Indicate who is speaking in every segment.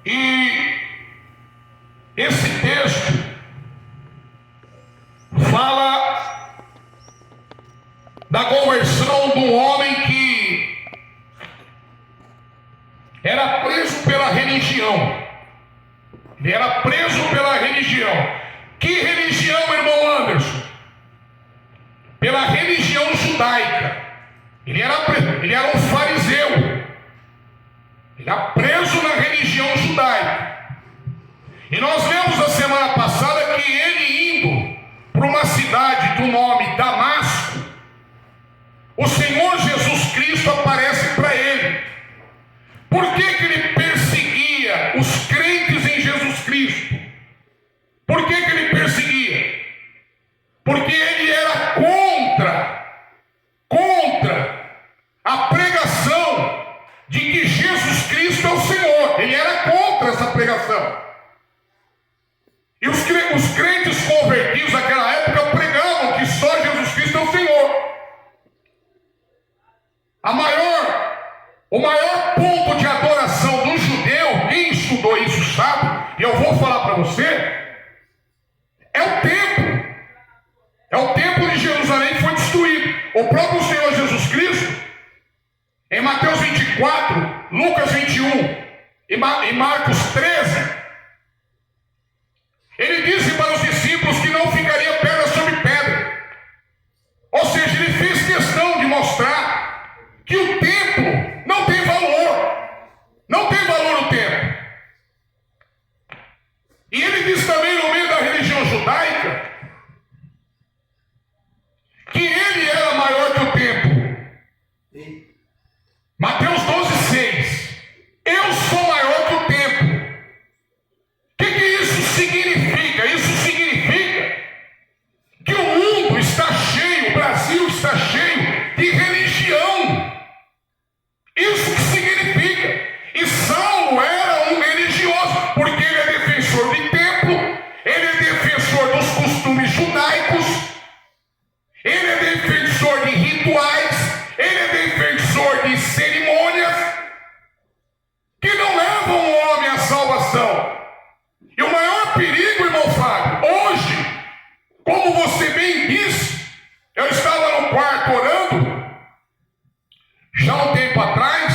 Speaker 1: E esse texto fala da conversão de um homem que era preso pela religião. Ele era preso pela religião. Que religião, irmão Anderson? Pela religião judaica. Ele era um fariseu. Ele era preso na religião judaica. E nós vemos a semana passada que ele indo para uma cidade do nome Damasco, o Senhor Jesus Cristo aparece para ele. Por que ele perseguia os crentes em Jesus Cristo? Por que ele perseguia? Porque ele era contra a pregação de que Jesus Cristo é o Senhor. Ele era contra essa pregação. E os crentes convertidos naquela época pregavam que só Jesus Cristo é o Senhor. O maior ponto de adoração do judeu, quem estudou isso sabe, e eu vou falar para você, é o templo. É o templo de Jerusalém que foi destruído. O próprio Senhor Jesus Cristo, em Mateus 24, Lucas 21 e Marcos 13, ele disse para os discípulos que não ficaria pedra sobre pedra. Ou seja, ele fez questão de mostrar que o templo não tem valor. Não tem valor o templo. E ele diz também no meio da religião judaica que ele era maior que o templo. Mateus 12:6. Eu sou maior que o templo. O que isso significa? Isso significa que o mundo está cheio, o Brasil está cheio de religião. Isso que significa. E Saulo era um religioso, porque ele é defensor de templo, ele é defensor dos costumes judaicos, ele é defensor de rituais, ele é defensor de cerimônias que não levam o homem à salvação. E o maior perigo, irmão Fábio, hoje, como você bem disse, eu estava no quarto orando, já há um tempo atrás,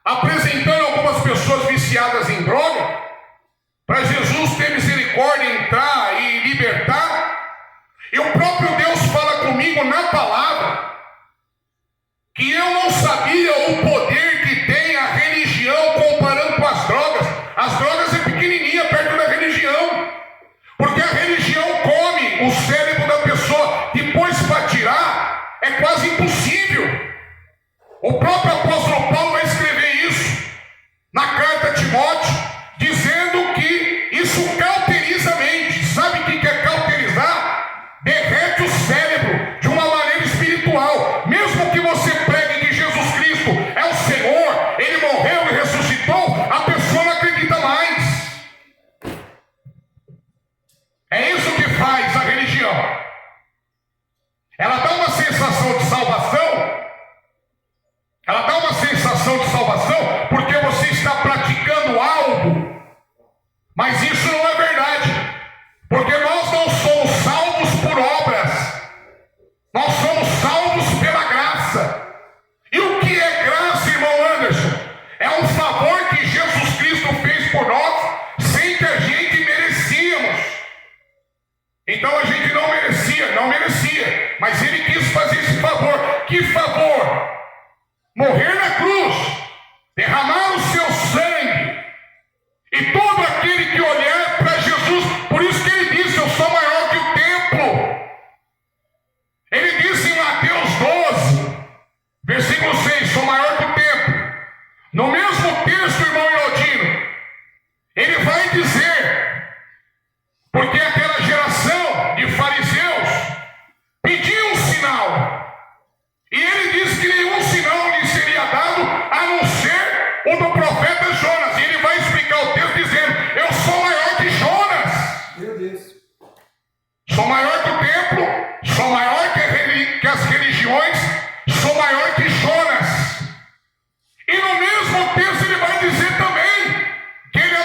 Speaker 1: apresentando algumas pessoas viciadas em droga, para Jesus ter misericórdia, entrar e libertar. E o próprio Deus fala comigo na palavra que eu não sabia o poder que tem a religião comparando com as drogas. As drogas é pequenininha perto da religião, porque a religião come o cérebro da pessoa, depois para tirar é quase impossível. O próprio apóstolo Paulo vai escrever isso na carta a Timóteo, dizendo que isso cauteriza a mente. Sabe o que é cauterizar? Derrete o cérebro de uma maneira espiritual. Mesmo que você pregue que Jesus Cristo é o Senhor, Ele morreu e ressuscitou, a pessoa não acredita mais. É isso que faz a religião. Ela dá uma sensação de salvação. Ela dá uma sensação de salvação porque você está praticando algo. Mas isso não é verdade. Porque nós não somos salvos por obras. Nós somos salvos pela graça. E o que é graça, irmão Anderson? É um favor que Jesus Cristo fez por nós sem que a gente merecíamos. Então a gente não merecia. Mas Ele quis fazer esse favor. Que favor? Morrer na cruz, derramar o seu sangue, e todo aquele que olhar para Jesus, por isso que Ele disse, eu sou maior que o templo. Ele disse em Mateus 12, versículo 6, sou maior que o templo. No mesmo texto, irmão Iodino, ele vai dizer, porque aquela geração de fariseus pediu um sinal, e ele disse que nenhum sinal lhe seria dado a não ser o do profeta Jonas. E ele vai explicar o texto dizendo, eu sou maior que Jonas.
Speaker 2: Meu Deus.
Speaker 1: Sou maior que o templo, sou maior que as religiões, sou maior que Jonas. E no mesmo texto ele vai dizer também que ele é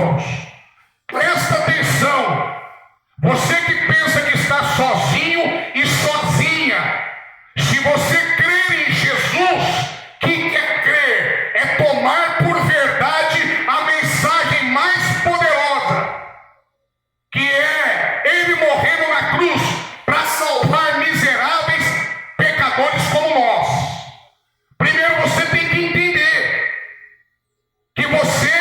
Speaker 1: irmãos, presta atenção. Você que pensa que está sozinho e sozinha, se você crer em Jesus, que quer crer é tomar por verdade a mensagem mais poderosa, que é Ele morrendo na cruz para salvar miseráveis pecadores como nós. Primeiro você tem que entender que você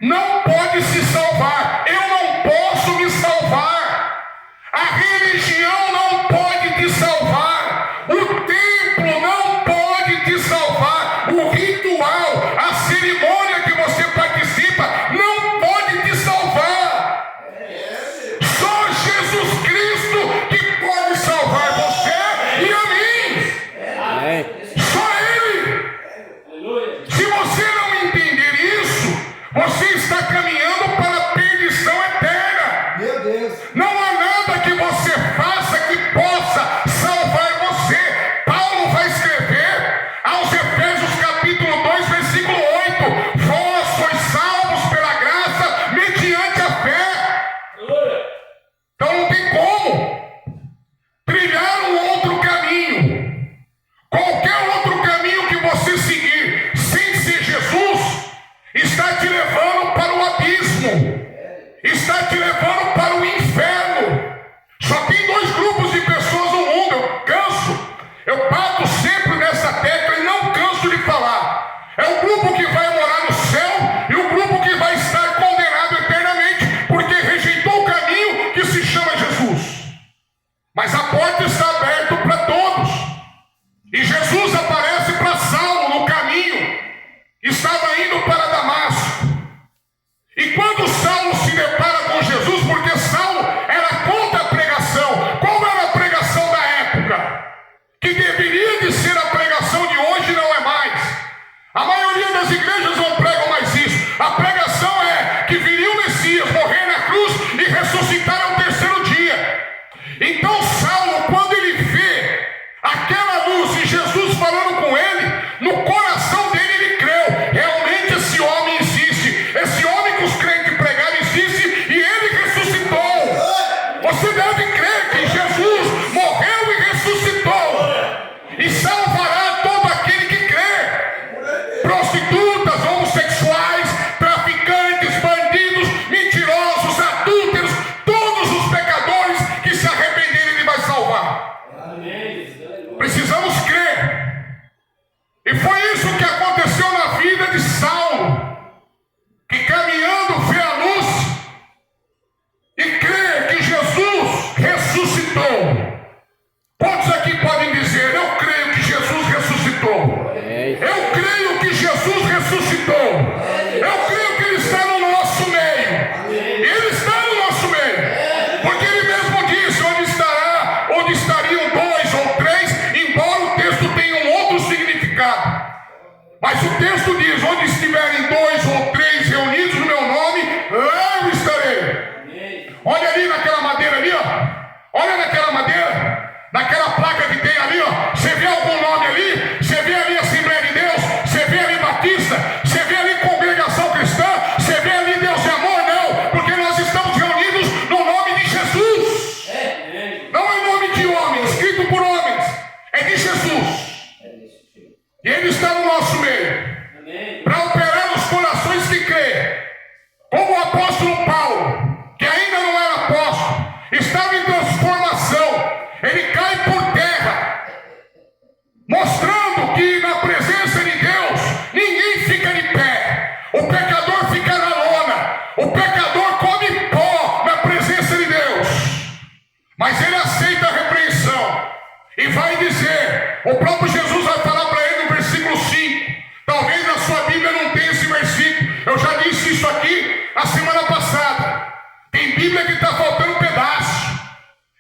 Speaker 1: não pode se salvar. Eu não posso me salvar. A religião não pode te salvar. O templo não pode te salvar. O ritual, a cerimônia que você participa não pode te salvar. Só Jesus Cristo que pode salvar você e a mim. Só Ele. Se você não entender isso, você está caminhando para a perdição eterna.
Speaker 2: Meu Deus.
Speaker 1: Não há nada que você faça que possa salvar você. Paulo vai escrever aos Efésios capítulo 2, versículo 8: vós sois salvos pela graça mediante a fé. Então não tem como trilhar um outro caminho. Qualquer outro caminho que você seguir sem ser Jesus está te levando para o abismo, está te levando para o inferno. Só tem dois grupos de pessoas no mundo. Eu bato sempre nessa tecla e não canso de falar. É o grupo que vai morar no céu e o grupo que vai estar condenado eternamente, porque rejeitou o caminho que se chama Jesus. Mas a porta está aberta para todos. E Jesus aparece para Saulo no caminho. Estava indo para Damasco. E quando Saulo se depara com Jesus, porque Saulo era contra a pregação. Qual era a pregação da época? Que deveria de ser a pregação de hoje, não é mais. A maioria das igrejas não pregam mais isso. A pregação é que viria o Messias morrer na cruz e ressuscitar ao terceiro dia. Então Saulo, quando ele vê aquela luz e Jesus falando com ele, no coração dele ele creu. Realmente esse homem existe. Esse homem que os crentes pregaram existe e ele ressuscitou. Você deve crer que Jesus morreu e ressuscitou e salvará todo aquele que crê. Prostitutas, homossexuais, traficantes, bandidos, mentirosos, adúlteros, todos os pecadores que se arrependerem ele vai salvar. Precisamos crer. E foi isso que aconteceu na vida de Saulo, que caminhando vê a luz e crê que Jesus ressuscitou. Quantos aqui podem dizer: eu creio que Jesus ressuscitou? Eu creio que Jesus ressuscitou. Eu creio que Ele está no nosso meio. Ele está no nosso meio. Porque Ele mesmo disse: onde estariam dois ou três, embora o texto tenha um outro significado. Mas o texto diz: onde estiverem dois ou três reunidos no meu nome, lá eu estarei. Olha ali naquela madeira ali, ó. Olha naquela madeira, naquela placa que tem ali, ó. Você vê algum nome ali? Você vê ali Assembleia de Deus? Você vê ali Batista? Você vê ali Congregação Cristã? Você vê ali Deus e Amor? Não, porque nós estamos reunidos no nome de Jesus. Não é nome de homem, escrito por homens, é de Jesus. E Ele está no nosso meio para operar nos corações que crê. Como o apóstolo Paulo, que ainda não era apóstolo, estava em transformação. Ele cai por terra, mostrando que na presença de Deus ninguém fica de pé. O pecador fica na lona. O pecador come pó na presença de Deus. Mas ele aceita a repreensão e vai dizer, o próprio Jesus vai falar para ele no versículo 5. Talvez na sua Bíblia não tenha esse versículo. Eu já disse isso aqui a semana passada. Tem Bíblia que está faltando um pedaço.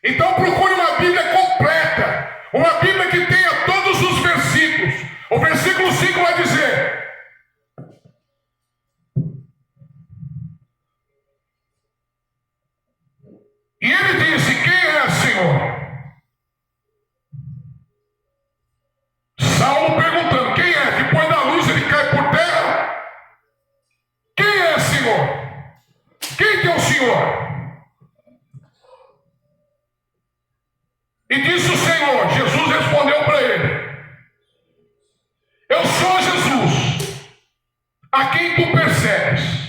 Speaker 1: Então procure uma Bíblia completa, uma Bíblia que tenha todos os versículos. O versículo 5 vai dizer: e ele disse: quem é, Senhor? Saulo perguntando: quem é? Depois da luz ele cai por terra. Quem é, Senhor? Senhor? E disse o Senhor, Jesus respondeu para ele: eu sou Jesus, a quem tu persegues.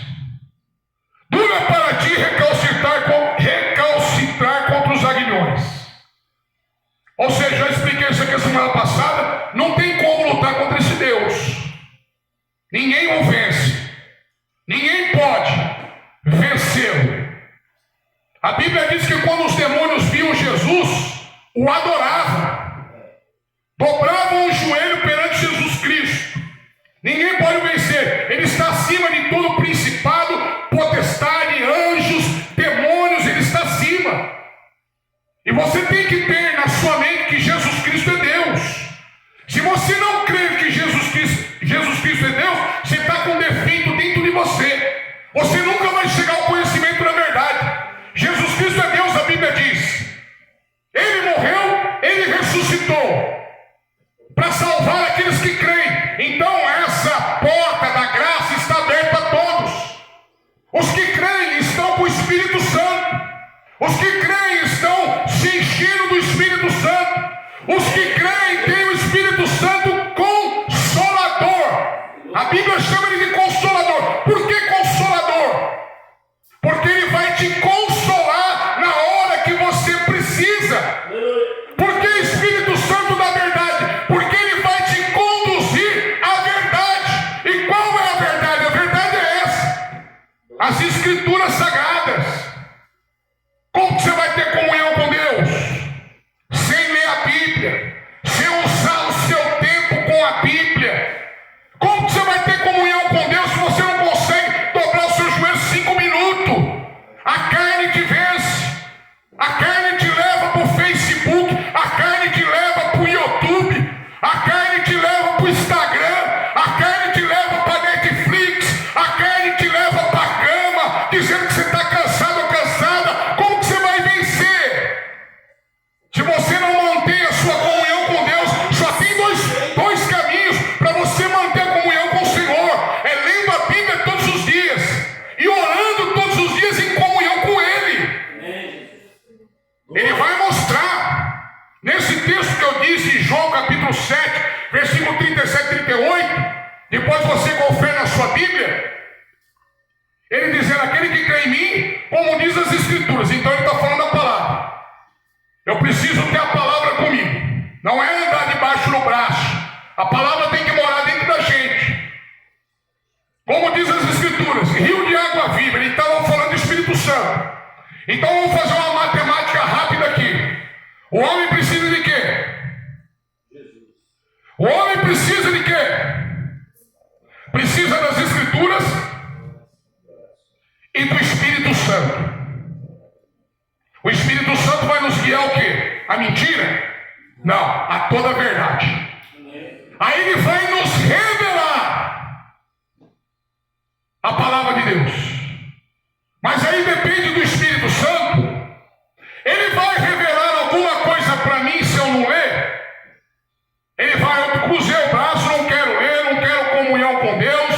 Speaker 1: Dura para ti recalcitrar contra os aguilhões. Ou seja, já expliquei isso aqui a semana passada, não tem como lutar contra esse Deus. Ninguém o vence. Ninguém pode vencê-lo. A Bíblia diz que quando os demônios viam Jesus, o adoravam, dobravam o joelho perante Jesus Cristo. Ninguém pode vencer. Ele está acima de todo principado, potestade, anjos, demônios. Ele está acima. E você tem que ter na sua mente que Jesus Cristo é Deus. Se você não crer que Jesus Cristo é Deus, você está com defeito dentro de você. Você nunca vai chegar ao conhecimento da verdade. Jesus Cristo é Deus, a Bíblia diz. Ele morreu, ele ressuscitou para salvar aqueles que creem. Então essa porta da graça está aberta a todos. Os que creem estão com o Espírito Santo. Os que creem estão se enchendo do Espírito Santo. Os que creem têm o Espírito Santo Consolador. A Bíblia chama ele de Consolador. Por que Consolador? Porque ele vai te consolar na hora que você precisa. Por que Espírito Santo da verdade? Porque ele vai te conduzir à verdade. E qual é a verdade? A verdade é essa: as Escrituras Sagradas. Como você vai ter comunhão com Deus? Sem ler a Bíblia, sem usar o seu tempo com a Bíblia. Como você vai ter comunhão com Deus se você não consegue dobrar os seus joelhos 5 minutos? A carne te vence. A carne te leva para o Facebook. A carne te leva para o YouTube. A carne te leva para o Instagram. A carne te leva para a Netflix. A carne te leva para a cama, dizendo que você está cansado ou cansada. Como que você vai vencer? Se você não mantém a sua comunhão com Deus, só tem dois caminhos para você manter a comunhão com o Senhor: é lendo a Bíblia todos os dias e orando todos os dias em comunhão com Ele. Ele vai mostrar. Nesse texto que eu disse, em João capítulo 7, versículo 37 e 38, depois você confere na sua Bíblia, ele dizendo: aquele que crê em mim, como diz as Escrituras. Então ele está falando a palavra. Eu preciso ter a palavra comigo. Não é andar debaixo do braço. A palavra tem que morar dentro da gente. Como diz as Escrituras, rio de água viva. Ele estava falando do Espírito Santo. Então vamos fazer uma matemática rápida aqui. O homem precisa de quê? O homem precisa de quê? Precisa das Escrituras e do Espírito Santo. O Espírito Santo vai nos guiar o quê? A mentira? Não, a toda a verdade. Aí ele vai nos revelar a palavra de Deus. Mas aí depende do Espírito Santo. Ele vai revelar alguma coisa para mim se eu não ler. Ele vai: eu cruzei o braço, não quero ler, não quero comunhão com Deus,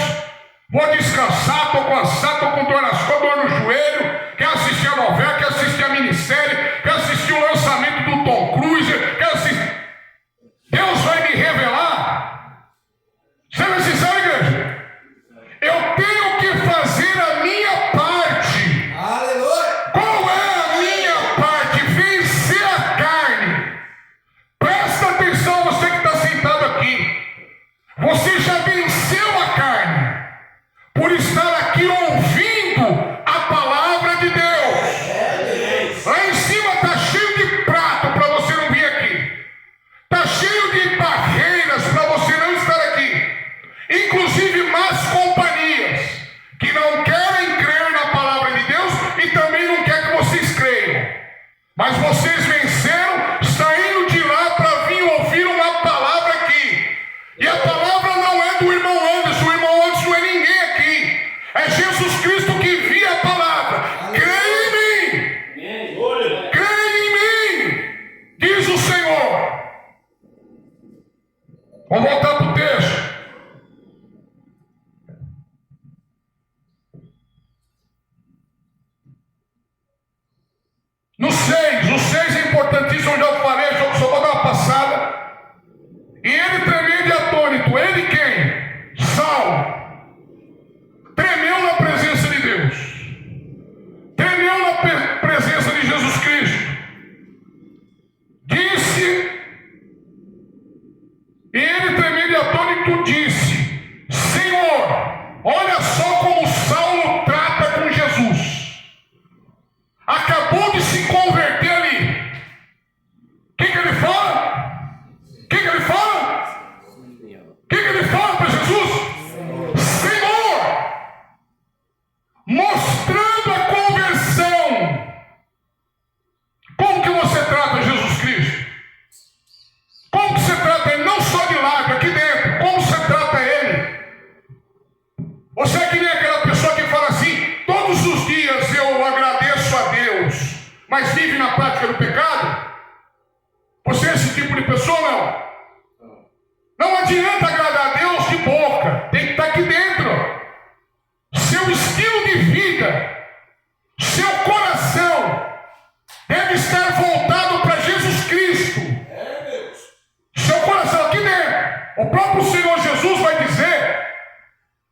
Speaker 1: vou descansar, estou cansado, estou com dor nas costas, dor no joelho, quero assistir a novela, quero assistir a minissérie, quero assistir o lançamento do Tom Cruise, quero assistir. Deus vai me revelar. Você vai sincero, igreja? Eu tenho que fazer a mas vive na prática do pecado? Você é esse tipo de pessoa, não? Não adianta agradar a Deus de boca, tem que estar aqui dentro. Seu estilo de vida, seu coração deve estar voltado para Jesus Cristo. Seu coração aqui dentro. O próprio Senhor Jesus vai dizer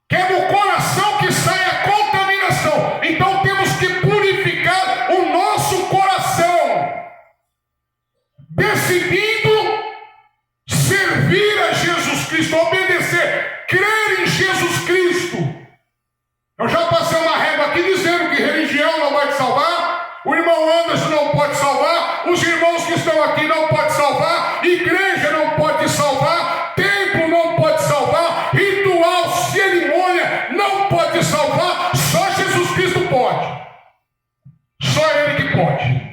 Speaker 1: que é do coração que sai a contaminação. Então temos que purificar o nosso coração, decidindo servir a Jesus Cristo, obedecer, crer em Jesus Cristo. Eu já passei uma régua aqui dizendo que religião não vai te salvar, o irmão Anderson não pode salvar, os irmãos que estão aqui não podem salvar, igreja não pode te salvar, templo não pode salvar, ritual, cerimônia não pode te salvar, só Jesus Cristo pode. Só Ele que pode.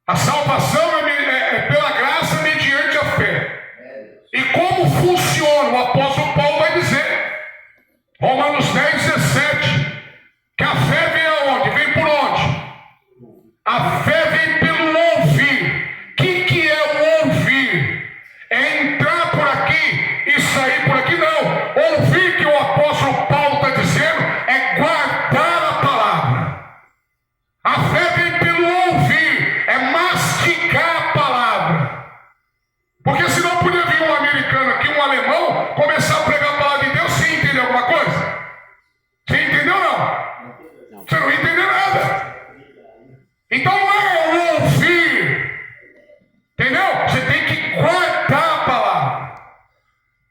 Speaker 1: A salvação é pela graça mediante a fé. E como funciona? O apóstolo Paulo vai dizer, Romanos 10:17, que a fé vem aonde? Vem por onde? A fé vem pelo ouvir. O que é o ouvir? É entrar por aqui e sair por aqui? Não. Ouvir, que o apóstolo Paulo está dizendo, é guardar a palavra. A fé vem pelo ouvir, é mastigar a palavra. Porque senão podia vir um americano aqui, um alemão, começar a pregar a palavra de Deus sem entender alguma coisa. Você entendeu ou não? Você não entendeu nada. Então não é o ouvir. Entendeu? Você tem que guardar a palavra.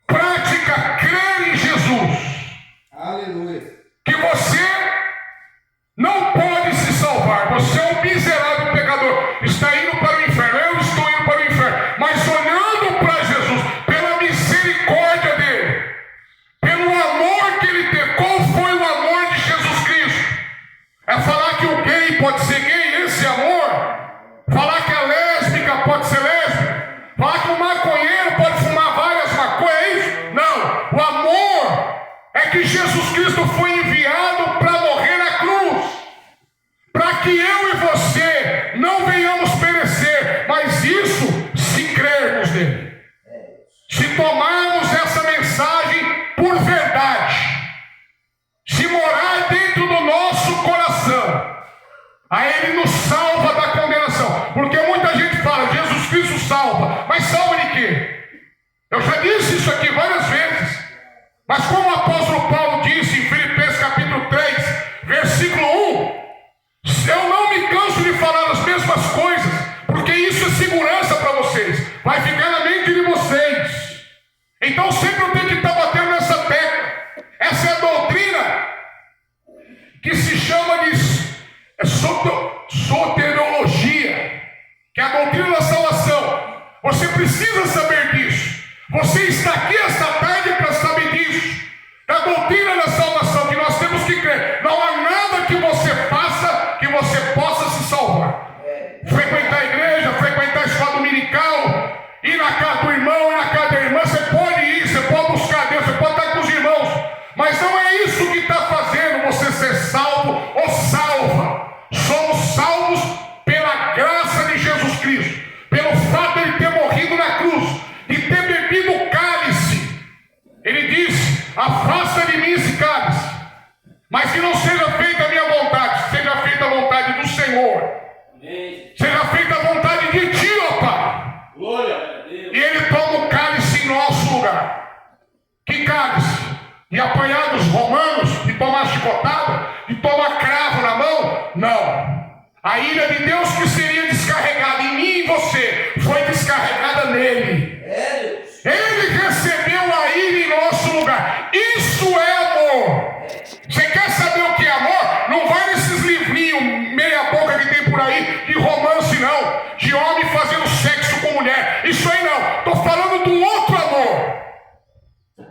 Speaker 1: Prática, crer em Jesus.
Speaker 2: Aleluia.
Speaker 1: Que você não pode se salvar. Você é um miserável pecador. Está indo para o inferno. Eu estou indo para o inferno. Mas olhando para Jesus, pela misericórdia dele, pelo amor que ele teve. Qual foi o amor de Jesus Cristo? É falar que o gay pode ser gay, esse amor? Falar que a lésbica pode ser lésbica? Falar que o maconheiro pode fumar várias maconhas? É isso? Não. O amor é que Jesus Cristo foi enviado para morrer na cruz, para que eu e você não venhamos perecer, mas isso se crermos nele, se tomarmos essa mensagem por verdade, se morar dentro do nosso coração, aí ele nos salva da condenação. Porque muita gente fala, Jesus Cristo salva, mas salva de quê? Eu já disse isso aqui várias vezes, mas como o apóstolo Paulo disse em Filipenses capítulo 3, versículo 1, eu não me canso de falar as mesmas coisas, porque isso é segurança para vocês, vai ficar na mente de vocês. Então sempre eu tenho que estar batendo nessa tecla. Essa é a doutrina que se chama de soteriologia, que é a doutrina da salvação. Você precisa saber disso. Você está aqui esta tarde para saber disso. Da doutrina da salvação, que nós temos que crer. Não há nada que você faça que você possa se salvar. Frequentar a igreja, frequentar a escola dominical, ir na casa do irmão, ir na casa da irmã, você pode ir, você pode buscar Deus, você pode estar com os irmãos, mas não é isso que está fazendo você ser salvo ou salva. Somos salvos pela graça de Jesus Cristo, pelo fato de ele ter morrido na cruz, de ter bebido o cálice. Ele disse, afasta de mim esse cálice, mas que não seja feita a minha vontade, seja feita a vontade do Senhor. Seja feita a vontade de ti, ó Pai.
Speaker 2: Glória a Deus.
Speaker 1: E ele toma o cálice em nosso lugar. Que cálice? De apanhar dos romanos, de tomar chicotada, de tomar cravo na mão? Não. A ira de Deus que seria descarregada em mim e em você, foi descarregada nele. Ele recebeu a ira em nosso lugar. Isso é amor. Você quer saber o que é amor? Não vai nesses livrinhos meia boca que tem por aí de romance não, de homem fazendo sexo com mulher. Isso aí não. Estou falando do outro amor,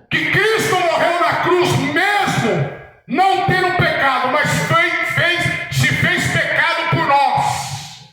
Speaker 1: que Cristo morreu na cruz mesmo não tendo pecado, mas se fez pecado por nós.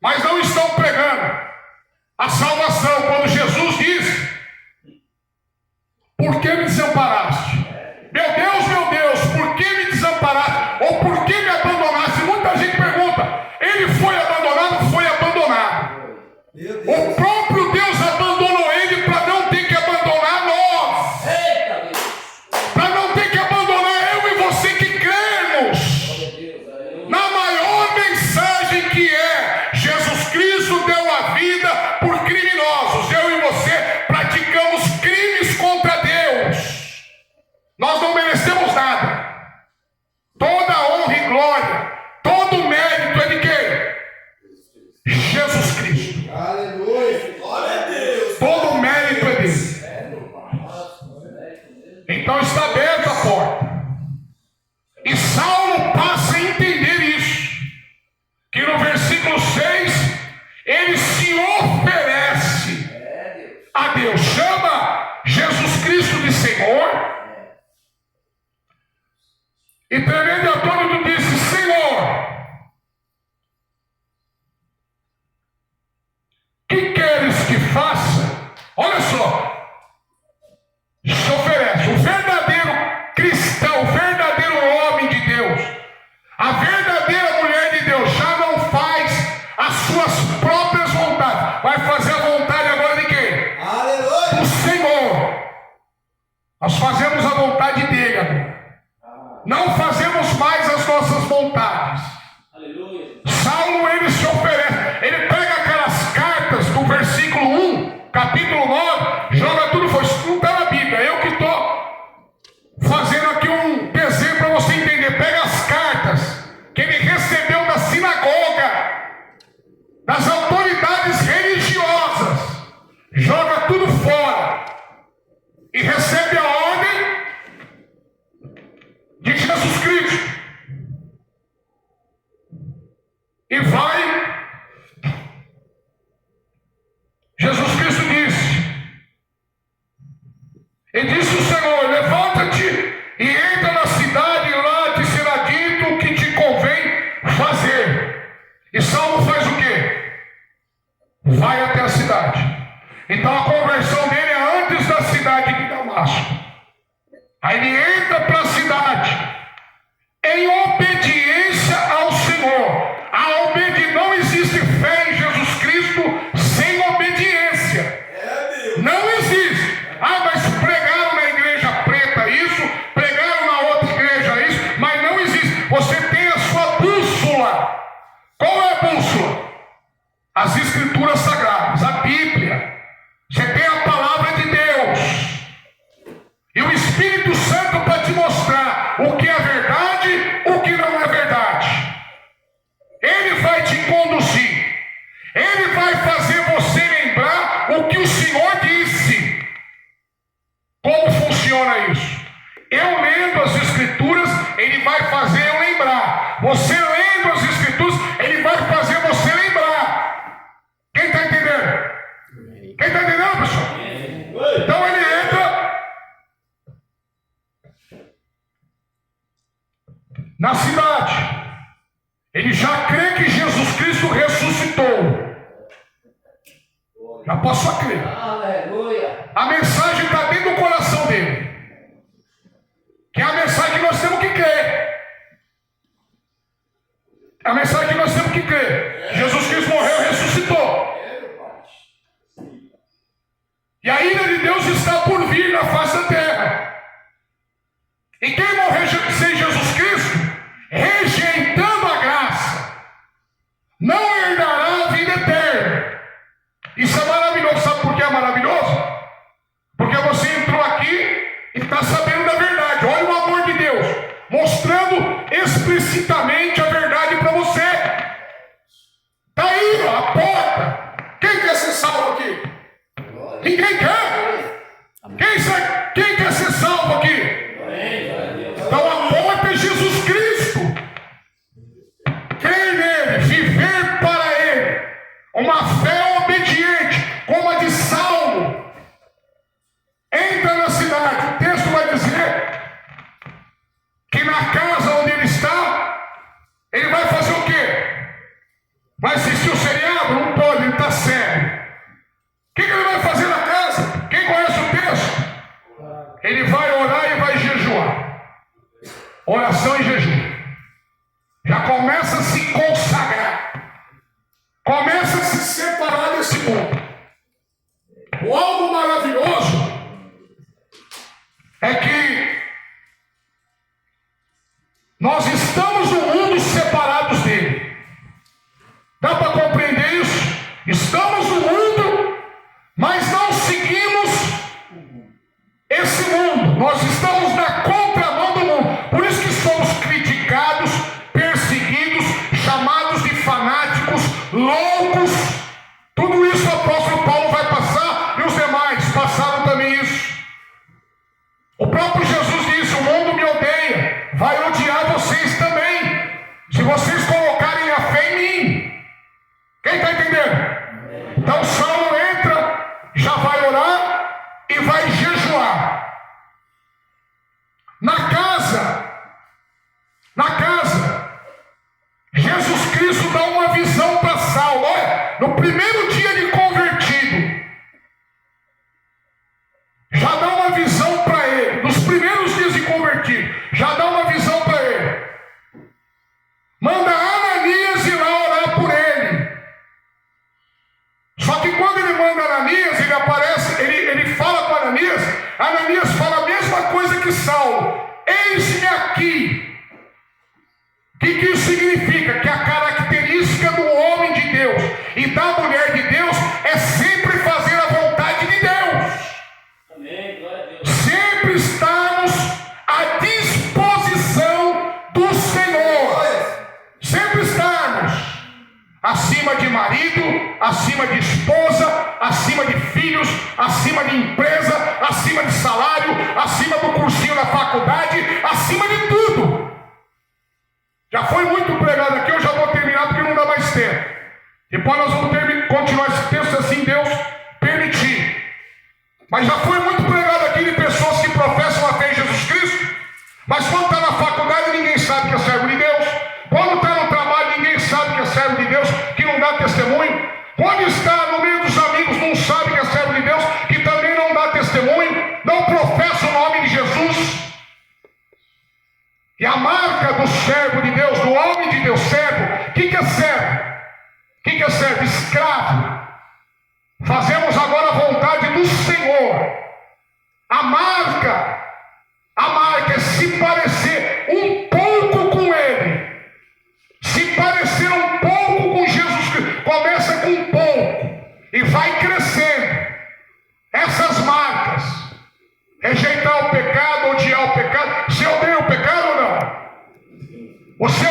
Speaker 1: mas não estão pregando a salvação. Quando Jesus diz: por que me desamparaste? Meu Deus, por que me desamparaste? Ou por que me abandonaste? Muita gente pergunta: ele foi abandonado? Foi abandonado. O próprio Deus abandonou ele para não ter que abandonar nós. Para não ter que abandonar eu e você que cremos na maior mensagem, que é: Jesus Cristo deu a vida por criminosos. Eu e você praticamos crimes contra Deus. Nós não merecemos nada. Toda a honra e glória, todo o mérito é de quem? Jesus Cristo.
Speaker 2: Aleluia. Glória a Deus.
Speaker 1: Todo o mérito é dele. Então está aberta a porta. E Saulo passa a entender isso. Que no versículo 6, ele se oferece a Deus. Chama Jesus Cristo de Senhor. E tremendo atônito disse: Senhor, que queres que faça? Olha só, se oferece. O verdadeiro cristão, o verdadeiro homem de Deus, a verdadeira mulher de Deus, já não faz as suas próprias vontades, vai fazer a vontade agora de quem?
Speaker 2: Aleluia.
Speaker 1: Do Senhor. Nós fazemos a vontade dele agora. Não fazemos mais as nossas vontades.
Speaker 2: Aleluia.
Speaker 1: Saulo, ele se oferece. Ele pega aquelas cartas do versículo 1, capítulo 9, joga tudo fora. Isso não está na Bíblia. Eu que estou fazendo aqui um desenho para você entender. Pega as cartas que ele recebeu da sinagoga, das autoridades religiosas, joga tudo fora e recebe a ordem de Jesus Cristo. E vai. Jesus Cristo disse: e disse o Senhor: levanta-te e entra na cidade, e lá te será dito o que te convém fazer. E Saulo faz o quê? Vai até a cidade. Então a conversão dele é antes da cidade de Damasco. Aí ele entra para a cidade em obediência ao Senhor. Não existe fé em Jesus Cristo sem obediência. Não existe. Ah, mas pregaram na igreja preta isso, pregaram na outra igreja isso, mas não existe. Você tem a sua bússola. Qual é a bússola? As Escrituras Sagradas, a Bíblia. Você tem a palavra de Deus. E o Espírito Santo para te mostrar o que é verdade, o que não é verdade. Ele vai te conduzir. Ele vai fazer você lembrar o que o Senhor disse. Como funciona isso? Eu lendo as Escrituras, Ele vai fazer eu lembrar. Você lendo as Escrituras, Ele vai fazer você lembrar. Quem está entendendo? Quem está entendendo, pessoal? Então ele entra na cidade. Ele já crê que Jesus Cristo ressuscitou. Já passou a crer.
Speaker 2: Aleluia.
Speaker 1: A mensagem está dentro do coração dele. Que é a mensagem que nós temos que crer. É a mensagem que nós temos que crer. Jesus Cristo morreu e ressuscitou. E a ira de Deus está por vir na face da terra. E quem morrer sem Jesus Cristo, rejeitando a graça, não herdará a vida eterna. Isso é maravilhoso. Sabe por que é maravilhoso? Porque você entrou aqui e está sabendo da verdade. Olha o amor de Deus, mostrando explicitamente a verdade para você. Está aí, ó, a porta. Quem quer ser salvo aqui? Ninguém quer. Quem quer ser salvo aqui? Então a porta é Jesus Cristo. Crer nele, viver para ele. Uma fé obediente, como a de Saulo. Entra na cidade. O texto vai dizer que na casa onde ele está, ele vai fazer o quê? Vai assistir o seriado? oração e jejum. Já começa a se consagrar. Começa a se separar desse mundo. O algo maravilhoso é que nós estamos no mundo separados dele. Dá para compreender isso? Estamos no mundo, mas não seguimos esse mundo. Nós estamos na contramão do mundo. Por isso que somos criticados, perseguidos, chamados de fanáticos, loucos. Tudo isso o apóstolo Paulo vai passar e os demais passaram também isso. O próprio Jesus disse: o mundo me odeia, vai odiar vocês também, se vocês colocarem a fé em mim. Quem está entendendo? Então Saulo entra, já vai orar e vai jejuar. Na casa, Jesus Cristo dá uma visão para Saulo. Olha, no primeiro dia de convertido, já dá uma visão para ele. Nos primeiros dias de convertido, já dá uma visão para ele. Manda Ananias ir lá orar por ele. Só que quando ele manda Ananias, ele aparece, ele fala com Ananias. Ananias fala a mesma coisa que Saulo: eis-me aqui. O que isso significa? Que a característica do homem de Deus e da mulher de Deus é sempre fazer a vontade de Deus.
Speaker 2: Amém, glória a Deus.
Speaker 1: Sempre estarmos à disposição do Senhor. Sempre estarmos acima de marido, acima de esposa, acima de filhos, acima de empresa, acima de salário, acima do cursinho da faculdade, acima de tudo. Já foi muito pregado aqui, eu já vou terminar porque não dá mais tempo. Depois nós vamos continuar esse texto assim Deus permitir. Mas já foi muito pregado aqui de pessoas que professam a fé em Jesus Cristo, mas quando está na faculdade ninguém sabe que é servo de Deus. Quando está no trabalho ninguém sabe que é servo de Deus, que não dá testemunho. Quando está no meio dos amigos não sabe que é servo de Deus, que também não dá testemunho, não professa o nome de Jesus. E a marca do servo de Deus, do homem de Deus, servo, o que é servo? O que é servo? Escravo. Fazemos agora a vontade do Senhor. A marca é se parecer um pouco com Ele. Se parecer um pouco com Jesus Cristo. Começa com um pouco e vai crescendo. Essas marcas. Rejeitar o pecado, odiar o pecado. Você odeia o pecado ou não? Você